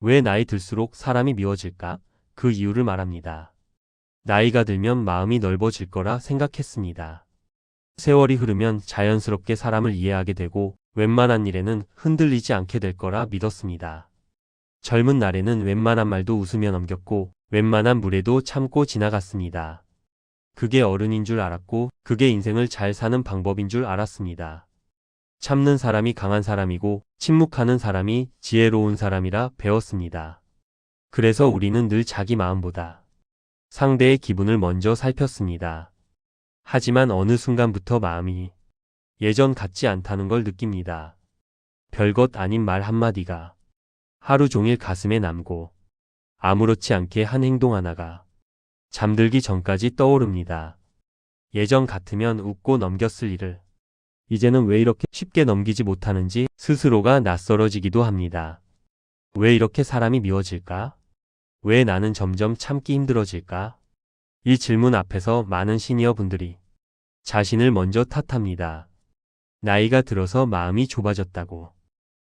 왜 나이 들수록 사람이 미워질까? 그 이유를 말합니다. 나이가 들면 마음이 넓어질 거라 생각했습니다. 세월이 흐르면 자연스럽게 사람을 이해하게 되고 웬만한 일에는 흔들리지 않게 될 거라 믿었습니다. 젊은 날에는 웬만한 말도 웃으며 넘겼고 웬만한 무례도 참고 지나갔습니다. 그게 어른인 줄 알았고 그게 인생을 잘 사는 방법인 줄 알았습니다. 참는 사람이 강한 사람이고 침묵하는 사람이 지혜로운 사람이라 배웠습니다. 그래서 우리는 늘 자기 마음보다 상대의 기분을 먼저 살폈습니다. 하지만 어느 순간부터 마음이 예전 같지 않다는 걸 느낍니다. 별것 아닌 말 한마디가 하루 종일 가슴에 남고 아무렇지 않게 한 행동 하나가 잠들기 전까지 떠오릅니다. 예전 같으면 웃고 넘겼을 일을 이제는 왜 이렇게 쉽게 넘기지 못하는지 스스로가 낯설어지기도 합니다. 왜 이렇게 사람이 미워질까? 왜 나는 점점 참기 힘들어질까? 이 질문 앞에서 많은 시니어 분들이 자신을 먼저 탓합니다. 나이가 들어서 마음이 좁아졌다고.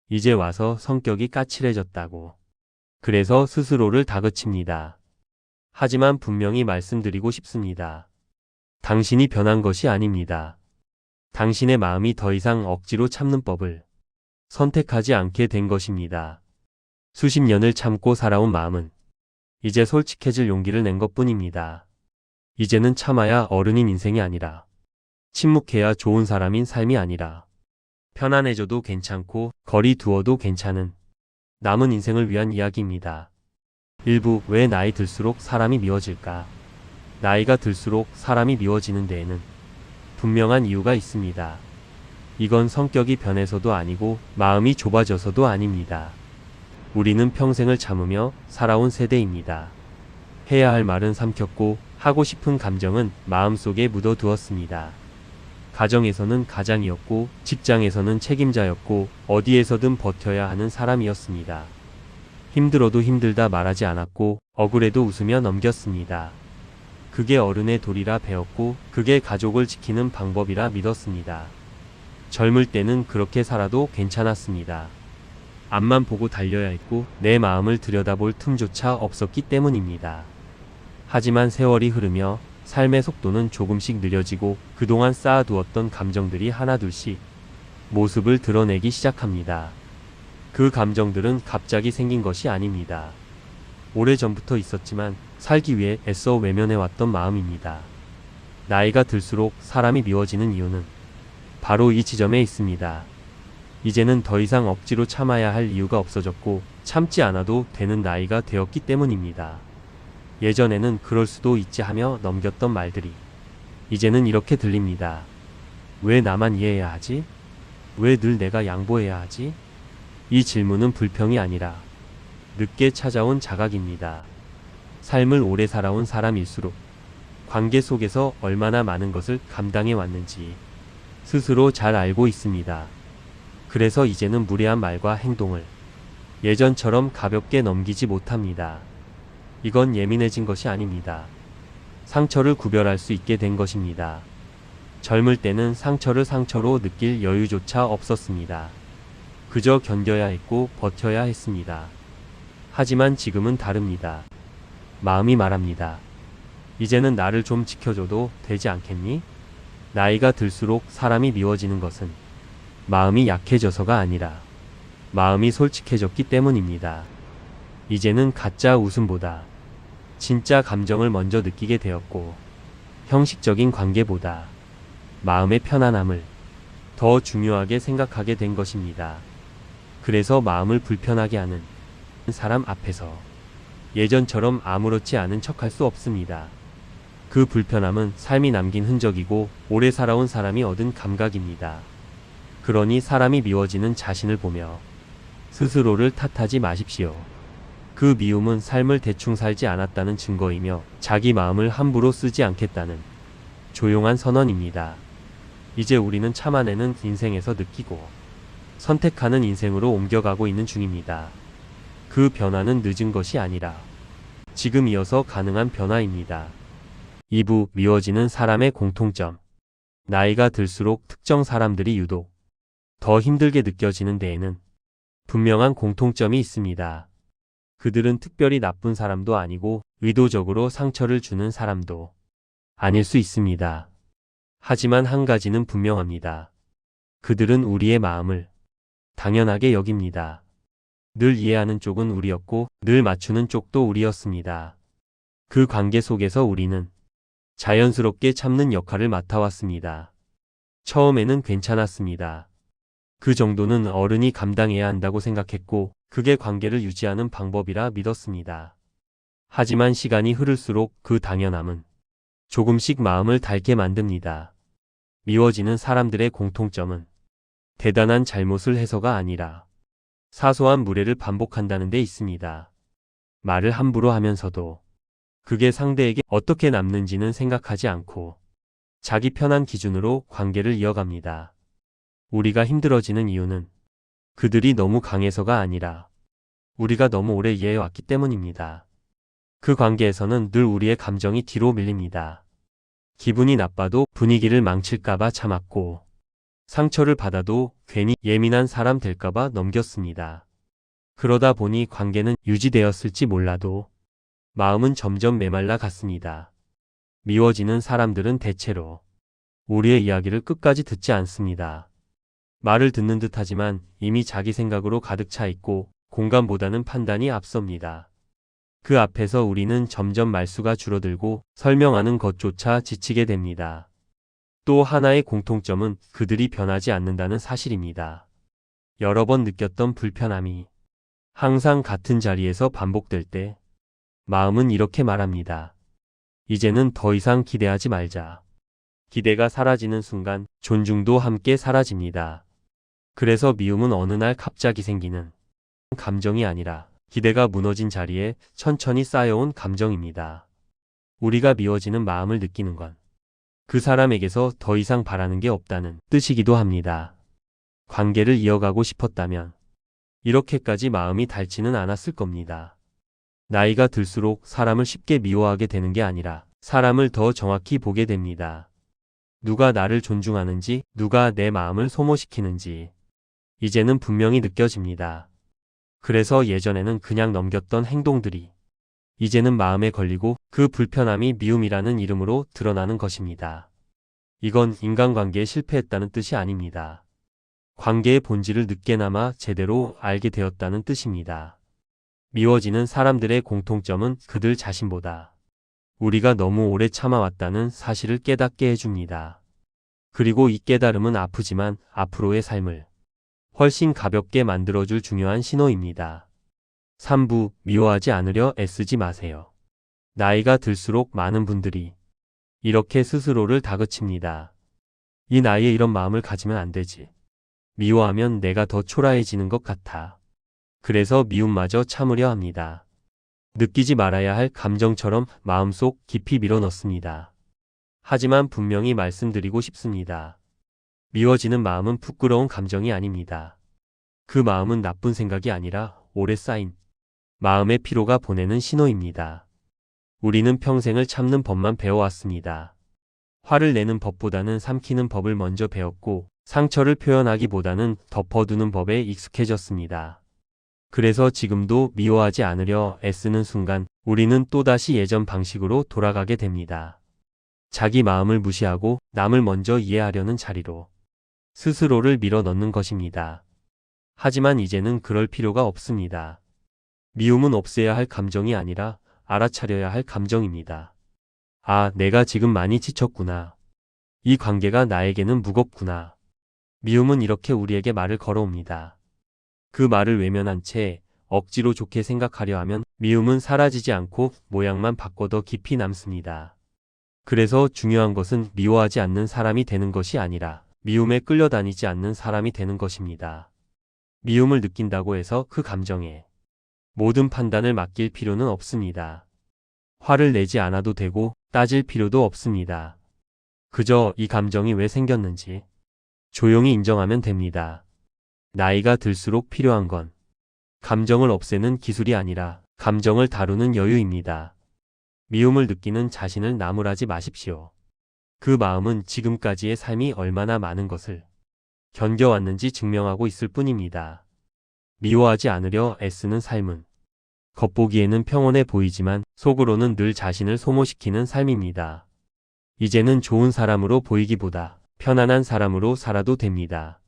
이제 와서 성격이 까칠해졌다고. 그래서 스스로를 다그칩니다. 하지만 분명히 말씀드리고 싶습니다. 당신이 변한 것이 아닙니다. 당신의 마음이 더 이상 억지로 참는 법을 선택하지 않게 된 것입니다. 수십 년을 참고 살아온 마음은 이제 솔직해질 용기를 낸 것뿐입니다. 이제는 참아야 어른인 인생이 아니라 침묵해야 좋은 사람인 삶이 아니라 편안해져도 괜찮고 거리 두어도 괜찮은 남은 인생을 위한 이야기입니다. 일부 왜 나이 들수록 사람이 미워질까? 나이가 들수록 사람이 미워지는 데에는 분명한 이유가 있습니다. 이건 성격이 변해서도 아니고 마음이 좁아져서도 아닙니다. 우리는 평생을 참으며 살아온 세대입니다. 해야 할 말은 삼켰고 하고 싶은 감정은 마음속에 묻어두었습니다. 가정에서는 가장이었고 직장에서는 책임자였고 어디에서든 버텨야 하는 사람이었습니다. 힘들어도 힘들다 말하지 않았고 억울해도 웃으며 넘겼습니다. 그게 어른의 도리라 배웠고 그게 가족을 지키는 방법이라 믿었습니다. 젊을 때는 그렇게 살아도 괜찮았습니다. 앞만 보고 달려야 했고 내 마음을 들여다볼 틈조차 없었기 때문입니다. 하지만 세월이 흐르며 삶의 속도는 조금씩 느려지고 그동안 쌓아두었던 감정들이 하나둘씩 모습을 드러내기 시작합니다. 그 감정들은 갑자기 생긴 것이 아닙니다. 오래전부터 있었지만 살기 위해 애써 외면해왔던 마음입니다. 나이가 들수록 사람이 미워지는 이유는 바로 이 지점에 있습니다. 이제는 더 이상 억지로 참아야 할 이유가 없어졌고 참지 않아도 되는 나이가 되었기 때문입니다. 예전에는 그럴 수도 있지 하며 넘겼던 말들이 이제는 이렇게 들립니다. 왜 나만 이해해야 하지? 왜 늘 내가 양보해야 하지? 이 질문은 불평이 아니라 늦게 찾아온 자각입니다. 삶을 오래 살아온 사람일수록 관계 속에서 얼마나 많은 것을 감당해 왔는지 스스로 잘 알고 있습니다. 그래서 이제는 무례한 말과 행동을 예전처럼 가볍게 넘기지 못합니다. 이건 예민해진 것이 아닙니다. 상처를 구별할 수 있게 된 것입니다. 젊을 때는 상처를 상처로 느낄 여유조차 없었습니다. 그저 견뎌야 했고 버텨야 했습니다. 하지만 지금은 다릅니다. 마음이 말합니다. 이제는 나를 좀 지켜줘도 되지 않겠니? 나이가 들수록 사람이 미워지는 것은 마음이 약해져서가 아니라 마음이 솔직해졌기 때문입니다. 이제는 가짜 웃음보다 진짜 감정을 먼저 느끼게 되었고 형식적인 관계보다 마음의 편안함을 더 중요하게 생각하게 된 것입니다. 그래서 마음을 불편하게 하는 사람 앞에서 예전처럼 아무렇지 않은 척할 수 없습니다. 그 불편함은 삶이 남긴 흔적이고 오래 살아온 사람이 얻은 감각입니다. 그러니 사람이 미워지는 자신을 보며 스스로를 탓하지 마십시오. 그 미움은 삶을 대충 살지 않았다는 증거이며 자기 마음을 함부로 쓰지 않겠다는 조용한 선언입니다. 이제 우리는 참아내는 인생에서 느끼고 선택하는 인생으로 옮겨가고 있는 중입니다. 그 변화는 늦은 것이 아니라 지금 이어서 가능한 변화입니다. 2부 미워지는 사람의 공통점. 나이가 들수록 특정 사람들이 유독 더 힘들게 느껴지는 데에는 분명한 공통점이 있습니다. 그들은 특별히 나쁜 사람도 아니고 의도적으로 상처를 주는 사람도 아닐 수 있습니다. 하지만 한 가지는 분명합니다. 그들은 우리의 마음을 당연하게 여깁니다. 늘 이해하는 쪽은 우리였고 늘 맞추는 쪽도 우리였습니다. 그 관계 속에서 우리는 자연스럽게 참는 역할을 맡아왔습니다. 처음에는 괜찮았습니다. 그 정도는 어른이 감당해야 한다고 생각했고 그게 관계를 유지하는 방법이라 믿었습니다. 하지만 시간이 흐를수록 그 당연함은 조금씩 마음을 닳게 만듭니다. 미워지는 사람들의 공통점은 대단한 잘못을 해서가 아니라 사소한 무례를 반복한다는 데 있습니다. 말을 함부로 하면서도 그게 상대에게 어떻게 남는지는 생각하지 않고 자기 편한 기준으로 관계를 이어갑니다. 우리가 힘들어지는 이유는 그들이 너무 강해서가 아니라 우리가 너무 오래 이해해왔기 때문입니다. 그 관계에서는 늘 우리의 감정이 뒤로 밀립니다. 기분이 나빠도 분위기를 망칠까봐 참았고 상처를 받아도 괜히 예민한 사람 될까봐 넘겼습니다. 그러다 보니 관계는 유지되었을지 몰라도 마음은 점점 메말라 갔습니다. 미워지는 사람들은 대체로 우리의 이야기를 끝까지 듣지 않습니다. 말을 듣는 듯 하지만 이미 자기 생각으로 가득 차 있고 공감보다는 판단이 앞섭니다. 그 앞에서 우리는 점점 말수가 줄어들고 설명하는 것조차 지치게 됩니다. 또 하나의 공통점은 그들이 변하지 않는다는 사실입니다. 여러 번 느꼈던 불편함이 항상 같은 자리에서 반복될 때 마음은 이렇게 말합니다. 이제는 더 이상 기대하지 말자. 기대가 사라지는 순간 존중도 함께 사라집니다. 그래서 미움은 어느 날 갑자기 생기는 감정이 아니라 기대가 무너진 자리에 천천히 쌓여온 감정입니다. 우리가 미워지는 마음을 느끼는 건 그 사람에게서 더 이상 바라는 게 없다는 뜻이기도 합니다. 관계를 이어가고 싶었다면 이렇게까지 마음이 닳지는 않았을 겁니다. 나이가 들수록 사람을 쉽게 미워하게 되는 게 아니라 사람을 더 정확히 보게 됩니다. 누가 나를 존중하는지, 누가 내 마음을 소모시키는지 이제는 분명히 느껴집니다. 그래서 예전에는 그냥 넘겼던 행동들이 이제는 마음에 걸리고 그 불편함이 미움이라는 이름으로 드러나는 것입니다. 이건 인간관계에 실패했다는 뜻이 아닙니다. 관계의 본질을 늦게나마 제대로 알게 되었다는 뜻입니다. 미워지는 사람들의 공통점은 그들 자신보다 우리가 너무 오래 참아왔다는 사실을 깨닫게 해줍니다. 그리고 이 깨달음은 아프지만 앞으로의 삶을 훨씬 가볍게 만들어줄 중요한 신호입니다. 3부 미워하지 않으려 애쓰지 마세요. 나이가 들수록 많은 분들이 이렇게 스스로를 다그칩니다. 이 나이에 이런 마음을 가지면 안 되지. 미워하면 내가 더 초라해지는 것 같아. 그래서 미움마저 참으려 합니다. 느끼지 말아야 할 감정처럼 마음속 깊이 밀어넣습니다. 하지만 분명히 말씀드리고 싶습니다. 미워지는 마음은 부끄러운 감정이 아닙니다. 그 마음은 나쁜 생각이 아니라 오래 쌓인 마음의 피로가 보내는 신호입니다. 우리는 평생을 참는 법만 배워왔습니다. 화를 내는 법보다는 삼키는 법을 먼저 배웠고 상처를 표현하기보다는 덮어두는 법에 익숙해졌습니다. 그래서 지금도 미워하지 않으려 애쓰는 순간 우리는 또다시 예전 방식으로 돌아가게 됩니다. 자기 마음을 무시하고 남을 먼저 이해하려는 자리로 스스로를 밀어넣는 것입니다. 하지만 이제는 그럴 필요가 없습니다. 미움은 없애야 할 감정이 아니라 알아차려야 할 감정입니다. 아, 내가 지금 많이 지쳤구나. 이 관계가 나에게는 무겁구나. 미움은 이렇게 우리에게 말을 걸어옵니다. 그 말을 외면한 채 억지로 좋게 생각하려 하면 미움은 사라지지 않고 모양만 바꿔 더 깊이 남습니다. 그래서 중요한 것은 미워하지 않는 사람이 되는 것이 아니라 미움에 끌려다니지 않는 사람이 되는 것입니다. 미움을 느낀다고 해서 그 감정에 모든 판단을 맡길 필요는 없습니다. 화를 내지 않아도 되고 따질 필요도 없습니다. 그저 이 감정이 왜 생겼는지 조용히 인정하면 됩니다. 나이가 들수록 필요한 건 감정을 없애는 기술이 아니라 감정을 다루는 여유입니다. 미움을 느끼는 자신을 나무라지 마십시오. 그 마음은 지금까지의 삶이 얼마나 많은 것을 견뎌왔는지 증명하고 있을 뿐입니다. 미워하지 않으려 애쓰는 삶은 겉보기에는 평온해 보이지만 속으로는 늘 자신을 소모시키는 삶입니다. 이제는 좋은 사람으로 보이기보다 편안한 사람으로 살아도 됩니다.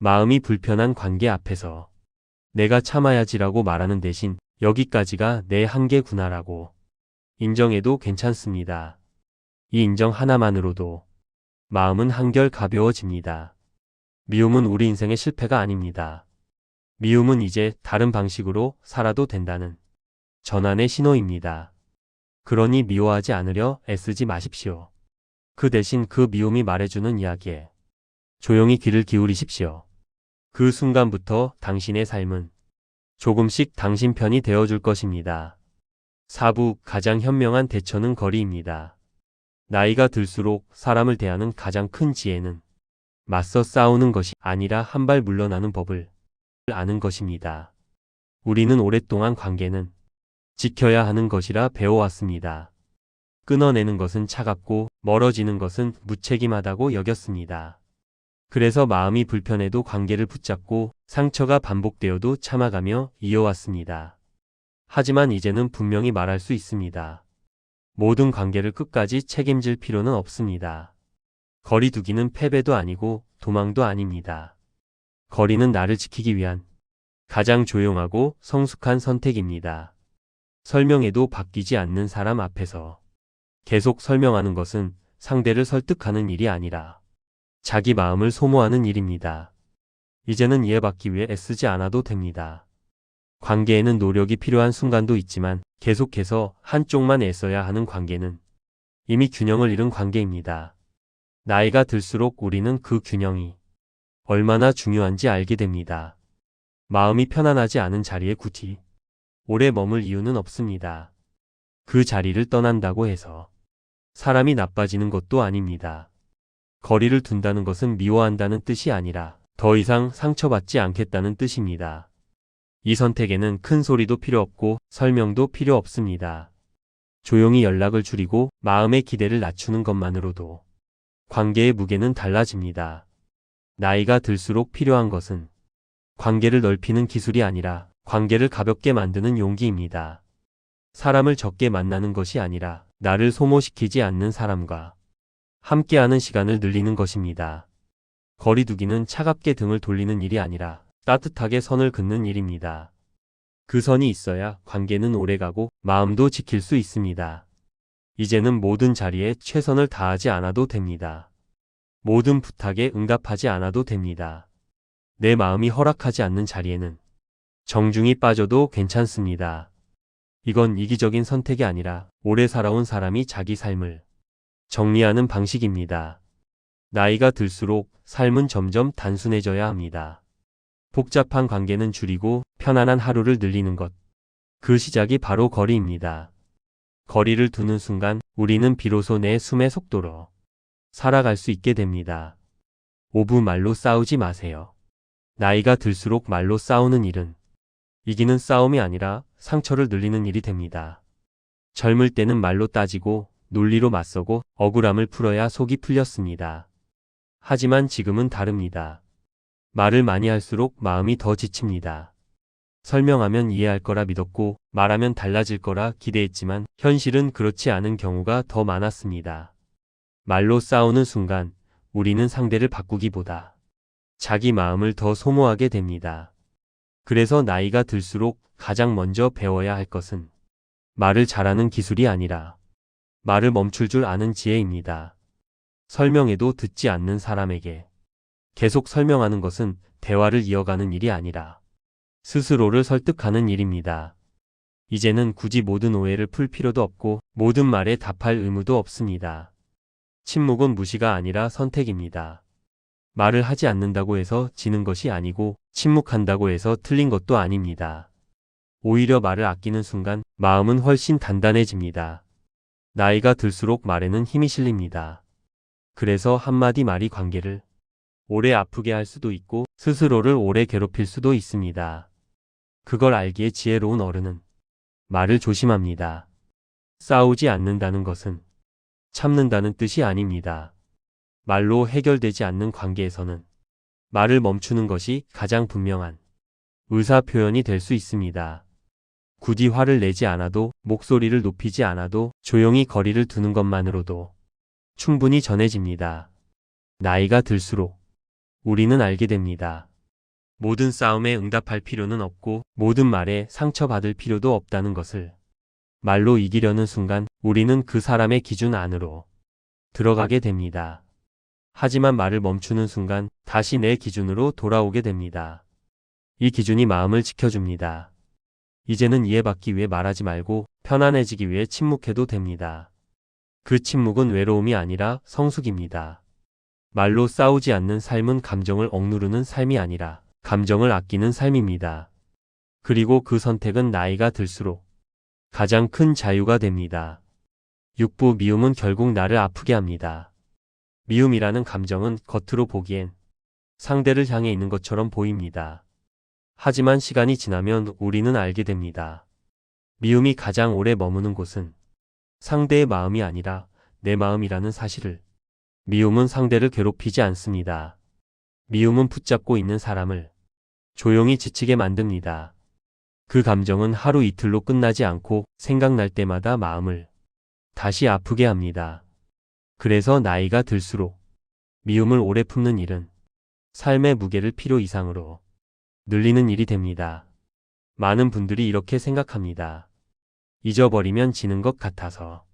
마음이 불편한 관계 앞에서 내가 참아야지라고 말하는 대신 여기까지가 내 한계구나라고 인정해도 괜찮습니다. 이 인정 하나만으로도 마음은 한결 가벼워집니다. 미움은 우리 인생의 실패가 아닙니다. 미움은 이제 다른 방식으로 살아도 된다는 전환의 신호입니다. 그러니 미워하지 않으려 애쓰지 마십시오. 그 대신 그 미움이 말해주는 이야기에 조용히 귀를 기울이십시오. 그 순간부터 당신의 삶은 조금씩 당신 편이 되어줄 것입니다. 4부 가장 현명한 대처는 거리입니다. 나이가 들수록 사람을 대하는 가장 큰 지혜는 맞서 싸우는 것이 아니라 한 발 물러나는 법을 아는 것입니다. 우리는 오랫동안 관계는 지켜야 하는 것이라 배워왔습니다. 끊어내는 것은 차갑고 멀어지는 것은 무책임하다고 여겼습니다. 그래서 마음이 불편해도 관계를 붙잡고 상처가 반복되어도 참아가며 이어왔습니다. 하지만 이제는 분명히 말할 수 있습니다. 모든 관계를 끝까지 책임질 필요는 없습니다. 거리 두기는 패배도 아니고 도망도 아닙니다. 거리는 나를 지키기 위한 가장 조용하고 성숙한 선택입니다. 설명해도 바뀌지 않는 사람 앞에서 계속 설명하는 것은 상대를 설득하는 일이 아니라 자기 마음을 소모하는 일입니다. 이제는 이해받기 위해 애쓰지 않아도 됩니다. 관계에는 노력이 필요한 순간도 있지만 계속해서 한쪽만 애써야 하는 관계는 이미 균형을 잃은 관계입니다. 나이가 들수록 우리는 그 균형이 얼마나 중요한지 알게 됩니다. 마음이 편안하지 않은 자리에 굳이 오래 머물 이유는 없습니다. 그 자리를 떠난다고 해서 사람이 나빠지는 것도 아닙니다. 거리를 둔다는 것은 미워한다는 뜻이 아니라 더 이상 상처받지 않겠다는 뜻입니다. 이 선택에는 큰 소리도 필요 없고 설명도 필요 없습니다. 조용히 연락을 줄이고 마음의 기대를 낮추는 것만으로도 관계의 무게는 달라집니다. 나이가 들수록 필요한 것은 관계를 넓히는 기술이 아니라 관계를 가볍게 만드는 용기입니다. 사람을 적게 만나는 것이 아니라 나를 소모시키지 않는 사람과 함께하는 시간을 늘리는 것입니다. 거리두기는 차갑게 등을 돌리는 일이 아니라 따뜻하게 선을 긋는 일입니다. 그 선이 있어야 관계는 오래가고 마음도 지킬 수 있습니다. 이제는 모든 자리에 최선을 다하지 않아도 됩니다. 모든 부탁에 응답하지 않아도 됩니다. 내 마음이 허락하지 않는 자리에는 정중히 빠져도 괜찮습니다. 이건 이기적인 선택이 아니라 오래 살아온 사람이 자기 삶을 정리하는 방식입니다. 나이가 들수록 삶은 점점 단순해져야 합니다. 복잡한 관계는 줄이고 편안한 하루를 늘리는 것. 그 시작이 바로 거리입니다. 거리를 두는 순간 우리는 비로소 내 숨의 속도로 살아갈 수 있게 됩니다. 오부 말로 싸우지 마세요. 나이가 들수록 말로 싸우는 일은 이기는 싸움이 아니라 상처를 늘리는 일이 됩니다. 젊을 때는 말로 따지고 논리로 맞서고 억울함을 풀어야 속이 풀렸습니다. 하지만 지금은 다릅니다. 말을 많이 할수록 마음이 더 지칩니다. 설명하면 이해할 거라 믿었고 말하면 달라질 거라 기대했지만 현실은 그렇지 않은 경우가 더 많았습니다. 말로 싸우는 순간 우리는 상대를 바꾸기보다 자기 마음을 더 소모하게 됩니다. 그래서 나이가 들수록 가장 먼저 배워야 할 것은 말을 잘하는 기술이 아니라 말을 멈출 줄 아는 지혜입니다. 설명해도 듣지 않는 사람에게 계속 설명하는 것은 대화를 이어가는 일이 아니라 스스로를 설득하는 일입니다. 이제는 굳이 모든 오해를 풀 필요도 없고 모든 말에 답할 의무도 없습니다. 침묵은 무시가 아니라 선택입니다. 말을 하지 않는다고 해서 지는 것이 아니고 침묵한다고 해서 틀린 것도 아닙니다. 오히려 말을 아끼는 순간 마음은 훨씬 단단해집니다. 나이가 들수록 말에는 힘이 실립니다. 그래서 한마디 말이 관계를 오래 아프게 할 수도 있고 스스로를 오래 괴롭힐 수도 있습니다. 그걸 알기에 지혜로운 어른은 말을 조심합니다. 싸우지 않는다는 것은 참는다는 뜻이 아닙니다. 말로 해결되지 않는 관계에서는 말을 멈추는 것이 가장 분명한 의사 표현이 될 수 있습니다. 굳이 화를 내지 않아도, 목소리를 높이지 않아도, 조용히 거리를 두는 것만으로도 충분히 전해집니다. 나이가 들수록 우리는 알게 됩니다. 모든 싸움에 응답할 필요는 없고 모든 말에 상처받을 필요도 없다는 것을. 말로 이기려는 순간 우리는 그 사람의 기준 안으로 들어가게 됩니다. 하지만 말을 멈추는 순간 다시 내 기준으로 돌아오게 됩니다. 이 기준이 마음을 지켜줍니다. 이제는 이해받기 위해 말하지 말고 편안해지기 위해 침묵해도 됩니다. 그 침묵은 외로움이 아니라 성숙입니다. 말로 싸우지 않는 삶은 감정을 억누르는 삶이 아니라 감정을 아끼는 삶입니다. 그리고 그 선택은 나이가 들수록 가장 큰 자유가 됩니다. 6부 미움은 결국 나를 아프게 합니다. 미움이라는 감정은 겉으로 보기엔 상대를 향해 있는 것처럼 보입니다. 하지만 시간이 지나면 우리는 알게 됩니다. 미움이 가장 오래 머무는 곳은 상대의 마음이 아니라 내 마음이라는 사실을. 미움은 상대를 괴롭히지 않습니다. 미움은 붙잡고 있는 사람을 조용히 지치게 만듭니다. 그 감정은 하루 이틀로 끝나지 않고 생각날 때마다 마음을 다시 아프게 합니다. 그래서 나이가 들수록 미움을 오래 품는 일은 삶의 무게를 필요 이상으로 늘리는 일이 됩니다. 많은 분들이 이렇게 생각합니다. 잊어버리면 지는 것 같아서,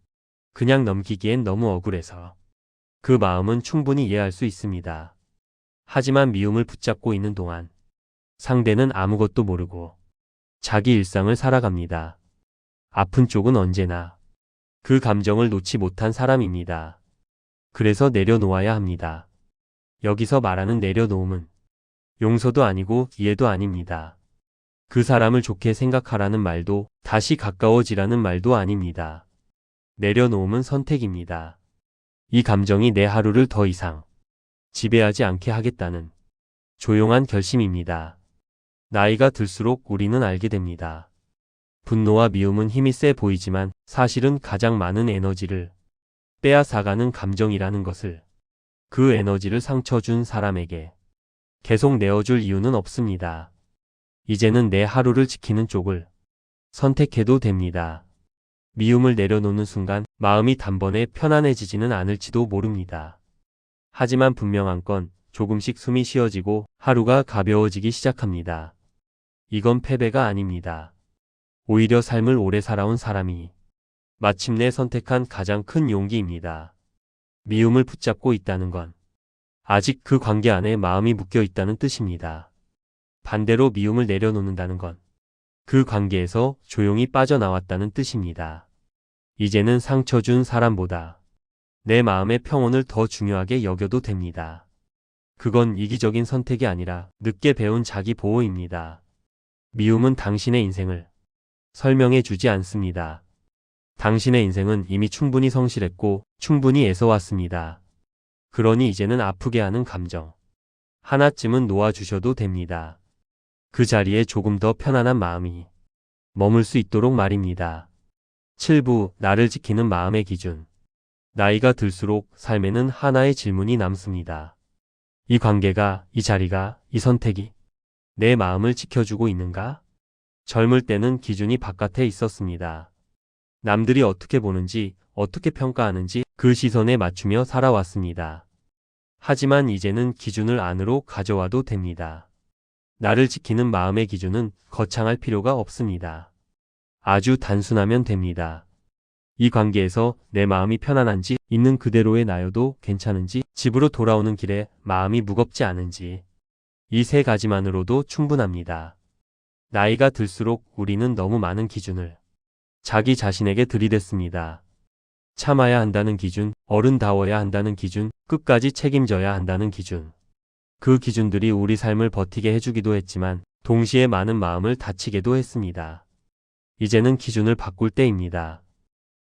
그냥 넘기기엔 너무 억울해서. 그 마음은 충분히 이해할 수 있습니다. 하지만 미움을 붙잡고 있는 동안 상대는 아무것도 모르고 자기 일상을 살아갑니다. 아픈 쪽은 언제나 그 감정을 놓지 못한 사람입니다. 그래서 내려놓아야 합니다. 여기서 말하는 내려놓음은 용서도 아니고 이해도 아닙니다. 그 사람을 좋게 생각하라는 말도 다시 가까워지라는 말도 아닙니다. 내려놓음은 선택입니다. 이 감정이 내 하루를 더 이상 지배하지 않게 하겠다는 조용한 결심입니다. 나이가 들수록 우리는 알게 됩니다. 분노와 미움은 힘이 세 보이지만 사실은 가장 많은 에너지를 빼앗아가는 감정이라는 것을. 그 에너지를 상처 준 사람에게 계속 내어줄 이유는 없습니다. 이제는 내 하루를 지키는 쪽을 선택해도 됩니다. 미움을 내려놓는 순간 마음이 단번에 편안해지지는 않을지도 모릅니다. 하지만 분명한 건 조금씩 숨이 쉬어지고 하루가 가벼워지기 시작합니다. 이건 패배가 아닙니다. 오히려 삶을 오래 살아온 사람이 마침내 선택한 가장 큰 용기입니다. 미움을 붙잡고 있다는 건 아직 그 관계 안에 마음이 묶여 있다는 뜻입니다. 반대로 미움을 내려놓는다는 건 그 관계에서 조용히 빠져나왔다는 뜻입니다. 이제는 상처 준 사람보다 내 마음의 평온을 더 중요하게 여겨도 됩니다. 그건 이기적인 선택이 아니라 늦게 배운 자기 보호입니다. 미움은 당신의 인생을 설명해 주지 않습니다. 당신의 인생은 이미 충분히 성실했고 충분히 애써왔습니다. 그러니 이제는 아프게 하는 감정 하나쯤은 놓아주셔도 됩니다. 그 자리에 조금 더 편안한 마음이 머물 수 있도록 말입니다. 7부 나를 지키는 마음의 기준. 나이가 들수록 삶에는 하나의 질문이 남습니다. 이 관계가, 이 자리가, 이 선택이 내 마음을 지켜주고 있는가? 젊을 때는 기준이 바깥에 있었습니다. 남들이 어떻게 보는지, 어떻게 평가하는지 그 시선에 맞추며 살아왔습니다. 하지만 이제는 기준을 안으로 가져와도 됩니다. 나를 지키는 마음의 기준은 거창할 필요가 없습니다. 아주 단순하면 됩니다. 이 관계에서 내 마음이 편안한지, 있는 그대로의 나여도 괜찮은지, 집으로 돌아오는 길에 마음이 무겁지 않은지, 이 세 가지만으로도 충분합니다. 나이가 들수록 우리는 너무 많은 기준을 자기 자신에게 들이댔습니다. 참아야 한다는 기준, 어른다워야 한다는 기준, 끝까지 책임져야 한다는 기준. 그 기준들이 우리 삶을 버티게 해주기도 했지만 동시에 많은 마음을 다치게도 했습니다. 이제는 기준을 바꿀 때입니다.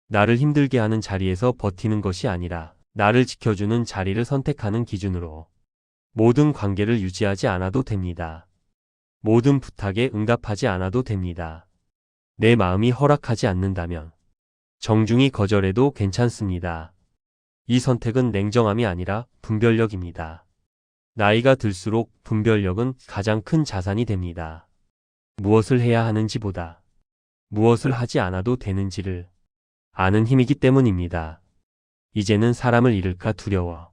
나를 힘들게 하는 자리에서 버티는 것이 아니라 나를 지켜주는 자리를 선택하는 기준으로 모든 관계를 유지하지 않아도 됩니다. 모든 부탁에 응답하지 않아도 됩니다. 내 마음이 허락하지 않는다면 정중히 거절해도 괜찮습니다. 이 선택은 냉정함이 아니라 분별력입니다. 나이가 들수록 분별력은 가장 큰 자산이 됩니다. 무엇을 해야 하는지보다 무엇을 하지 않아도 되는지를 아는 힘이기 때문입니다. 이제는 사람을 잃을까 두려워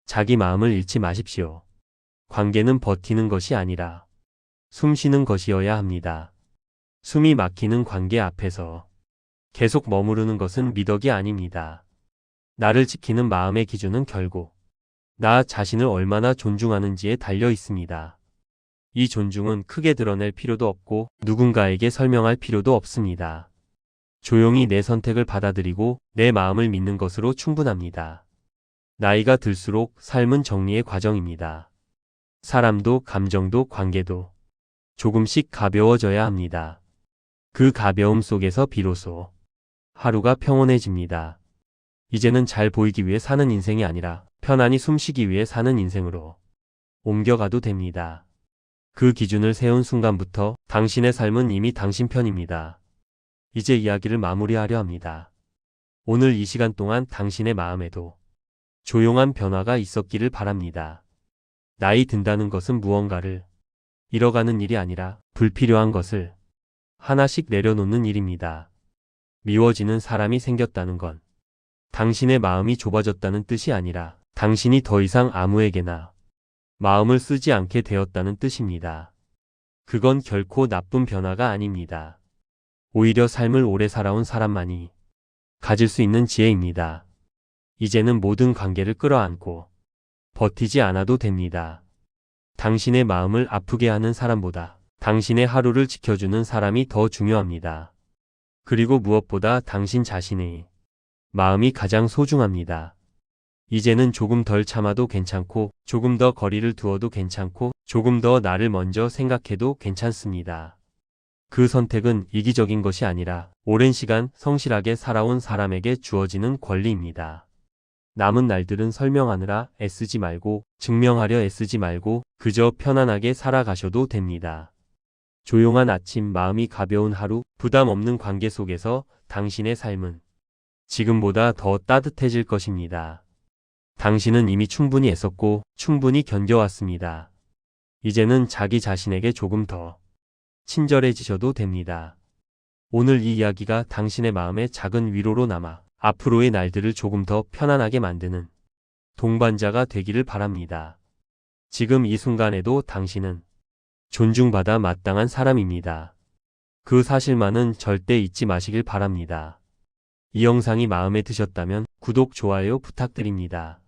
자기 마음을 잃지 마십시오. 관계는 버티는 것이 아니라 숨 쉬는 것이어야 합니다. 숨이 막히는 관계 앞에서 계속 머무르는 것은 미덕이 아닙니다. 나를 지키는 마음의 기준은 결국 나 자신을 얼마나 존중하는지에 달려 있습니다. 이 존중은 크게 드러낼 필요도 없고 누군가에게 설명할 필요도 없습니다. 조용히 내 선택을 받아들이고 내 마음을 믿는 것으로 충분합니다. 나이가 들수록 삶은 정리의 과정입니다. 사람도 감정도 관계도 조금씩 가벼워져야 합니다. 그 가벼움 속에서 비로소 하루가 평온해집니다. 이제는 잘 보이기 위해 사는 인생이 아니라 편안히 숨쉬기 위해 사는 인생으로 옮겨가도 됩니다. 그 기준을 세운 순간부터 당신의 삶은 이미 당신 편입니다. 이제 이야기를 마무리하려 합니다. 오늘 이 시간 동안 당신의 마음에도 조용한 변화가 있었기를 바랍니다. 나이 든다는 것은 무언가를 잃어가는 일이 아니라 불필요한 것을 하나씩 내려놓는 일입니다. 미워지는 사람이 생겼다는 건 당신의 마음이 좁아졌다는 뜻이 아니라 당신이 더 이상 아무에게나 마음을 쓰지 않게 되었다는 뜻입니다. 그건 결코 나쁜 변화가 아닙니다. 오히려 삶을 오래 살아온 사람만이 가질 수 있는 지혜입니다. 이제는 모든 관계를 끌어안고 버티지 않아도 됩니다. 당신의 마음을 아프게 하는 사람보다 당신의 하루를 지켜주는 사람이 더 중요합니다. 그리고 무엇보다 당신 자신의 마음이 가장 소중합니다. 이제는 조금 덜 참아도 괜찮고 조금 더 거리를 두어도 괜찮고 조금 더 나를 먼저 생각해도 괜찮습니다. 그 선택은 이기적인 것이 아니라 오랜 시간 성실하게 살아온 사람에게 주어지는 권리입니다. 남은 날들은 설명하느라 애쓰지 말고 증명하려 애쓰지 말고 그저 편안하게 살아가셔도 됩니다. 조용한 아침, 마음이 가벼운 하루, 부담 없는 관계 속에서 당신의 삶은 지금보다 더 따뜻해질 것입니다. 당신은 이미 충분히 애썼고 충분히 견뎌왔습니다. 이제는 자기 자신에게 조금 더 친절해지셔도 됩니다. 오늘 이 이야기가 당신의 마음에 작은 위로로 남아 앞으로의 날들을 조금 더 편안하게 만드는 동반자가 되기를 바랍니다. 지금 이 순간에도 당신은 존중받아 마땅한 사람입니다. 그 사실만은 절대 잊지 마시길 바랍니다. 이 영상이 마음에 드셨다면 구독, 좋아요 부탁드립니다.